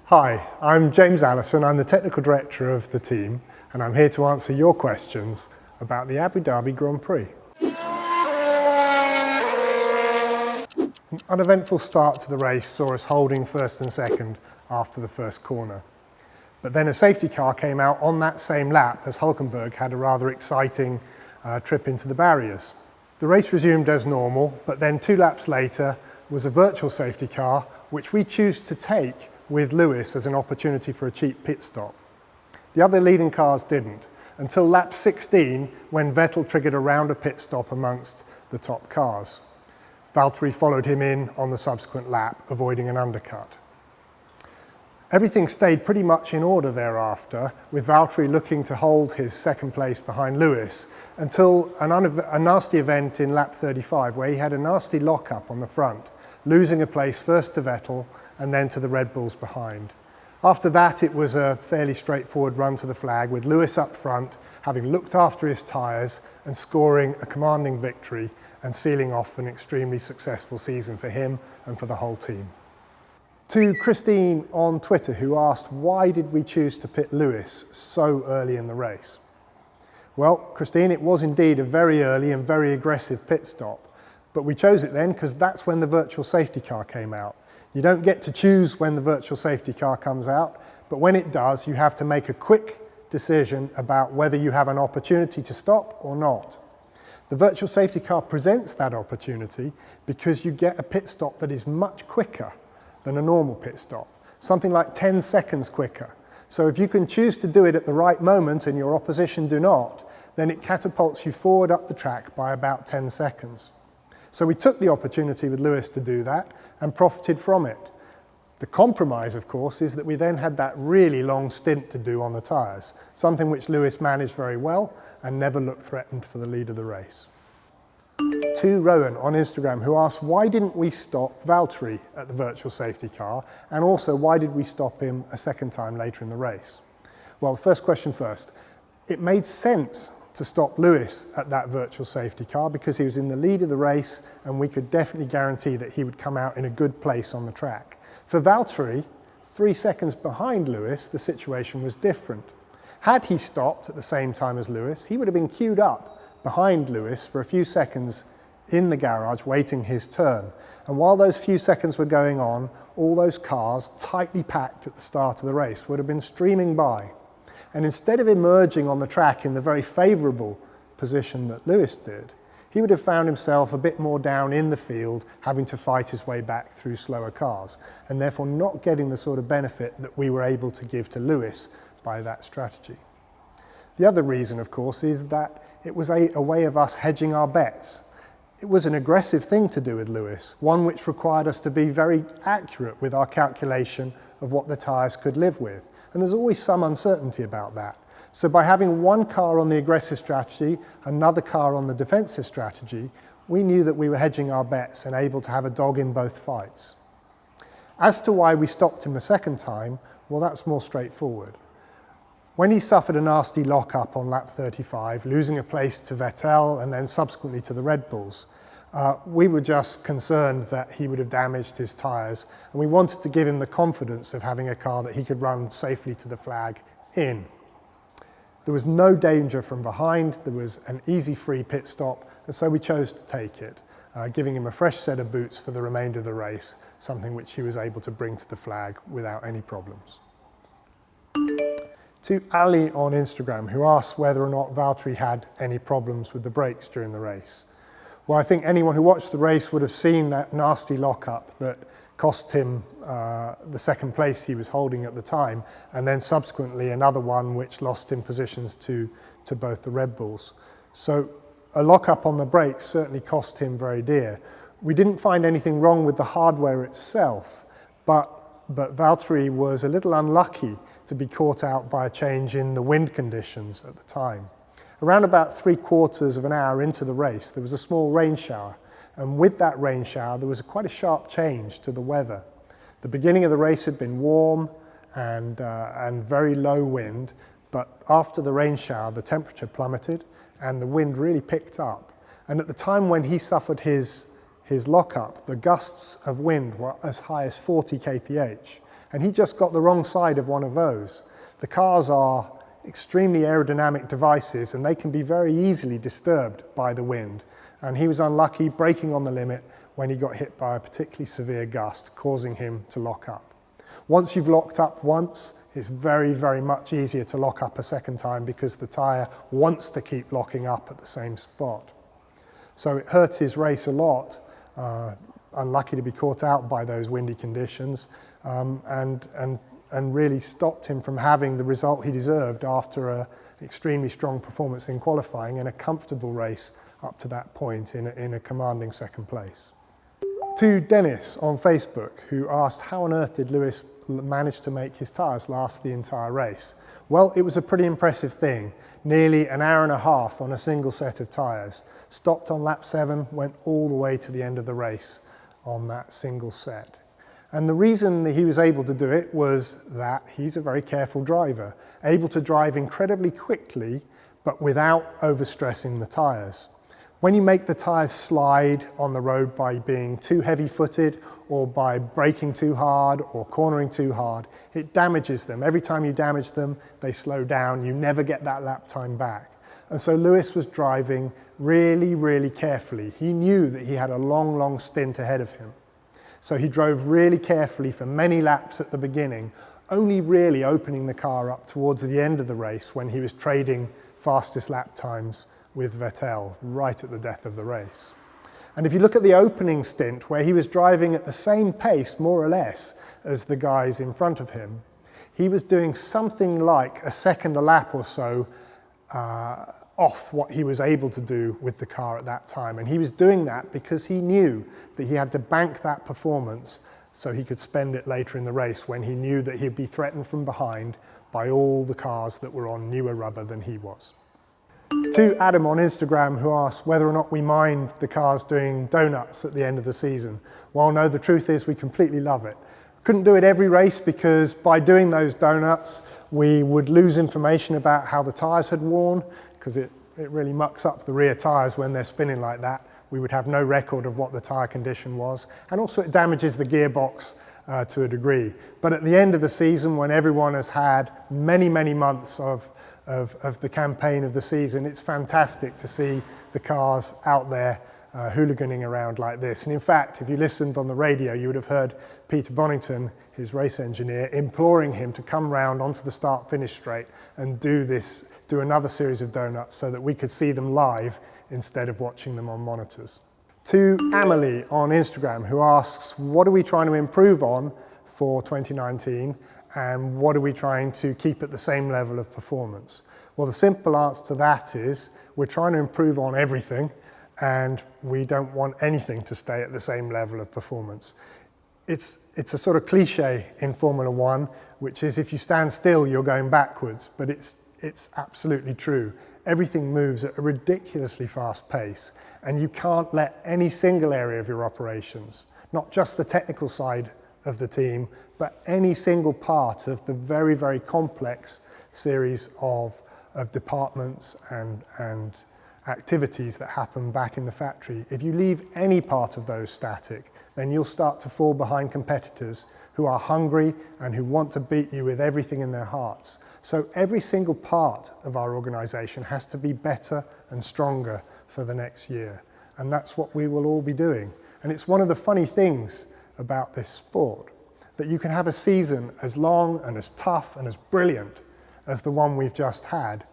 Hi, I'm James Allison. I'm the Technical Director of the team, and I'm here to answer your questions about the Abu Dhabi Grand Prix. An uneventful start to the race saw us holding first and second after the first corner. But then a safety car came out on that same lap as Hulkenberg had a rather exciting trip into the barriers. The race resumed as normal, but then 2 laps later was a virtual safety car, which we chose to take with Lewis as an opportunity for a cheap pit stop. The other leading cars didn't, until lap 16 when Vettel triggered a round of pit stop amongst the top cars. Valtteri followed him in on the subsequent lap, avoiding an undercut. Everything stayed pretty much in order thereafter, with Valtteri looking to hold his second place behind Lewis until a nasty event in lap 35 where he had a nasty lock-up on the front, losing a place first to Vettel and then to the Red Bulls behind. After that, it was a fairly straightforward run to the flag, with Lewis up front, having looked after his tyres and scoring a commanding victory and sealing off an extremely successful season for him and for the whole team. To Christine on Twitter, who asked, why did we choose to pit Lewis so early in the race? Well, Christine, it was indeed a very early and very aggressive pit stop, but we chose it then because that's when the virtual safety car came out. You don't get to choose when the virtual safety car comes out, but when it does, you have to make a quick decision about whether you have an opportunity to stop or not. The virtual safety car presents that opportunity because you get a pit stop that is much quicker than a normal pit stop, something like 10 seconds quicker. So if you can choose to do it at the right moment and your opposition do not, then it catapults you forward up the track by about 10 seconds. So we took the opportunity with Lewis to do that and profited from it. The compromise, of course, is that we then had that really long stint to do on the tyres, something which Lewis managed very well and never looked threatened for the lead of the race. To Rowan on Instagram, who asked, why didn't we stop Valtteri at the virtual safety car, and also why did we stop him a second time later in the race? Well, the first question first. It made sense to stop Lewis at that virtual safety car because he was in the lead of the race and we could definitely guarantee that he would come out in a good place on the track. For Valtteri, 3 seconds behind Lewis, the situation was different. Had he stopped at the same time as Lewis, he would have been queued up behind Lewis for a few seconds in the garage waiting his turn. And while those few seconds were going on, all those cars, tightly packed at the start of the race, would have been streaming by. And instead of emerging on the track in the very favourable position that Lewis did, he would have found himself a bit more down in the field, having to fight his way back through slower cars, and therefore not getting the sort of benefit that we were able to give to Lewis by that strategy. The other reason, of course, is that it was a way of us hedging our bets. It was an aggressive thing to do with Lewis, one which required us to be very accurate with our calculation of what the tyres could live with. And there's always some uncertainty about that. So by having one car on the aggressive strategy, another car on the defensive strategy, we knew that we were hedging our bets and able to have a dog in both fights. As to why we stopped him a second time, well, that's more straightforward. When he suffered a nasty lock-up on lap 35, losing a place to Vettel and then subsequently to the Red Bulls, we were just concerned that he would have damaged his tyres, and we wanted to give him the confidence of having a car that he could run safely to the flag in. There was no danger from behind, there was an easy free pit stop, and so we chose to take it, giving him a fresh set of boots for the remainder of the race, something which he was able to bring to the flag without any problems. To Ali on Instagram, who asked whether or not Valtteri had any problems with the brakes during the race. Well, I think anyone who watched the race would have seen that nasty lock-up that cost him the second place he was holding at the time, and then subsequently another one which lost him positions to both the Red Bulls. So a lock-up on the brakes certainly cost him very dear. We didn't find anything wrong with the hardware itself, but Valtteri was a little unlucky to be caught out by a change in the wind conditions at the time. Around about 3/4 of an hour into the race, there was a small rain shower, and with that rain shower, there was quite a sharp change to the weather. The beginning of the race had been warm and very low wind, but after the rain shower, the temperature plummeted and the wind really picked up. And at the time when he suffered his lock-up, the gusts of wind were as high as 40 kph. And he just got the wrong side of one of those. The cars are extremely aerodynamic devices and they can be very easily disturbed by the wind. And he was unlucky, braking on the limit when he got hit by a particularly severe gust, causing him to lock up. Once you've locked up once, it's very, very much easier to lock up a second time because the tyre wants to keep locking up at the same spot. So it hurt his race a lot, unlucky to be caught out by those windy conditions, and really stopped him from having the result he deserved after an extremely strong performance in qualifying and a comfortable race up to that point in a commanding second place. To Dennis on Facebook, who asked how on earth did Lewis manage to make his tyres last the entire race? Well, it was a pretty impressive thing. Nearly an hour and a half on a single set of tyres. Stopped on lap 7, went all the way to the end of the race on that single set. And the reason that he was able to do it was that he's a very careful driver, able to drive incredibly quickly, but without overstressing the tyres. When you make the tyres slide on the road by being too heavy-footed or by braking too hard or cornering too hard, it damages them. Every time you damage them, they slow down. You never get that lap time back. And so Lewis was driving really, really carefully. He knew that he had a long, long stint ahead of him. So he drove really carefully for many laps at the beginning, only really opening the car up towards the end of the race when he was trading fastest lap times with Vettel right at the death of the race. And if you look at the opening stint where he was driving at the same pace, more or less, as the guys in front of him, he was doing something like a second a lap or so off what he was able to do with the car at that time. And he was doing that because he knew that he had to bank that performance so he could spend it later in the race when he knew that he'd be threatened from behind by all the cars that were on newer rubber than he was. To Adam on Instagram, who asked whether or not we mind the cars doing donuts at the end of the season. Well, no, the truth is we completely love it. Couldn't do it every race because by doing those donuts, we would lose information about how the tyres had worn, because it really mucks up the rear tyres when they're spinning like that. We would have no record of what the tyre condition was. And also it damages the gearbox to a degree. But at the end of the season, when everyone has had many, many months of the campaign of the season, it's fantastic to see the cars out there hooliganing around like this. And in fact, if you listened on the radio, you would have heard Peter Bonington, his race engineer, imploring him to come round onto the start-finish straight and do another series of donuts so that we could see them live instead of watching them on monitors. To Amelie on Instagram, who asks, what are we trying to improve on for 2019? And what are we trying to keep at the same level of performance? Well, the simple answer to that is we're trying to improve on everything and we don't want anything to stay at the same level of performance. It's a sort of cliche in Formula One, which is if you stand still, you're going backwards, but it's absolutely true. Everything moves at a ridiculously fast pace and you can't let any single area of your operations, not just the technical side of the team, but any single part of the very, very complex series of departments and activities that happen back in the factory. If you leave any part of those static, then you'll start to fall behind competitors who are hungry and who want to beat you with everything in their hearts. So every single part of our organisation has to be better and stronger for the next year. And that's what we will all be doing. And it's one of the funny things about this sport, that you can have a season as long and as tough and as brilliant as the one we've just had,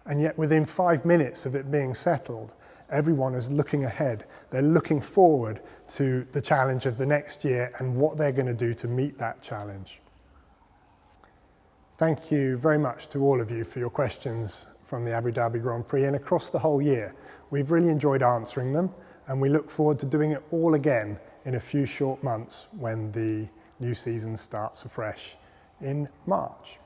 and yet within 5 minutes of it being settled, everyone is looking ahead. They're looking forward to the challenge of the next year and what they're going to do to meet that challenge. Thank you very much to all of you for your questions from the Abu Dhabi Grand Prix and across the whole year. We've really enjoyed answering them, and we look forward to doing it all again in a few short months when the new season starts afresh in March.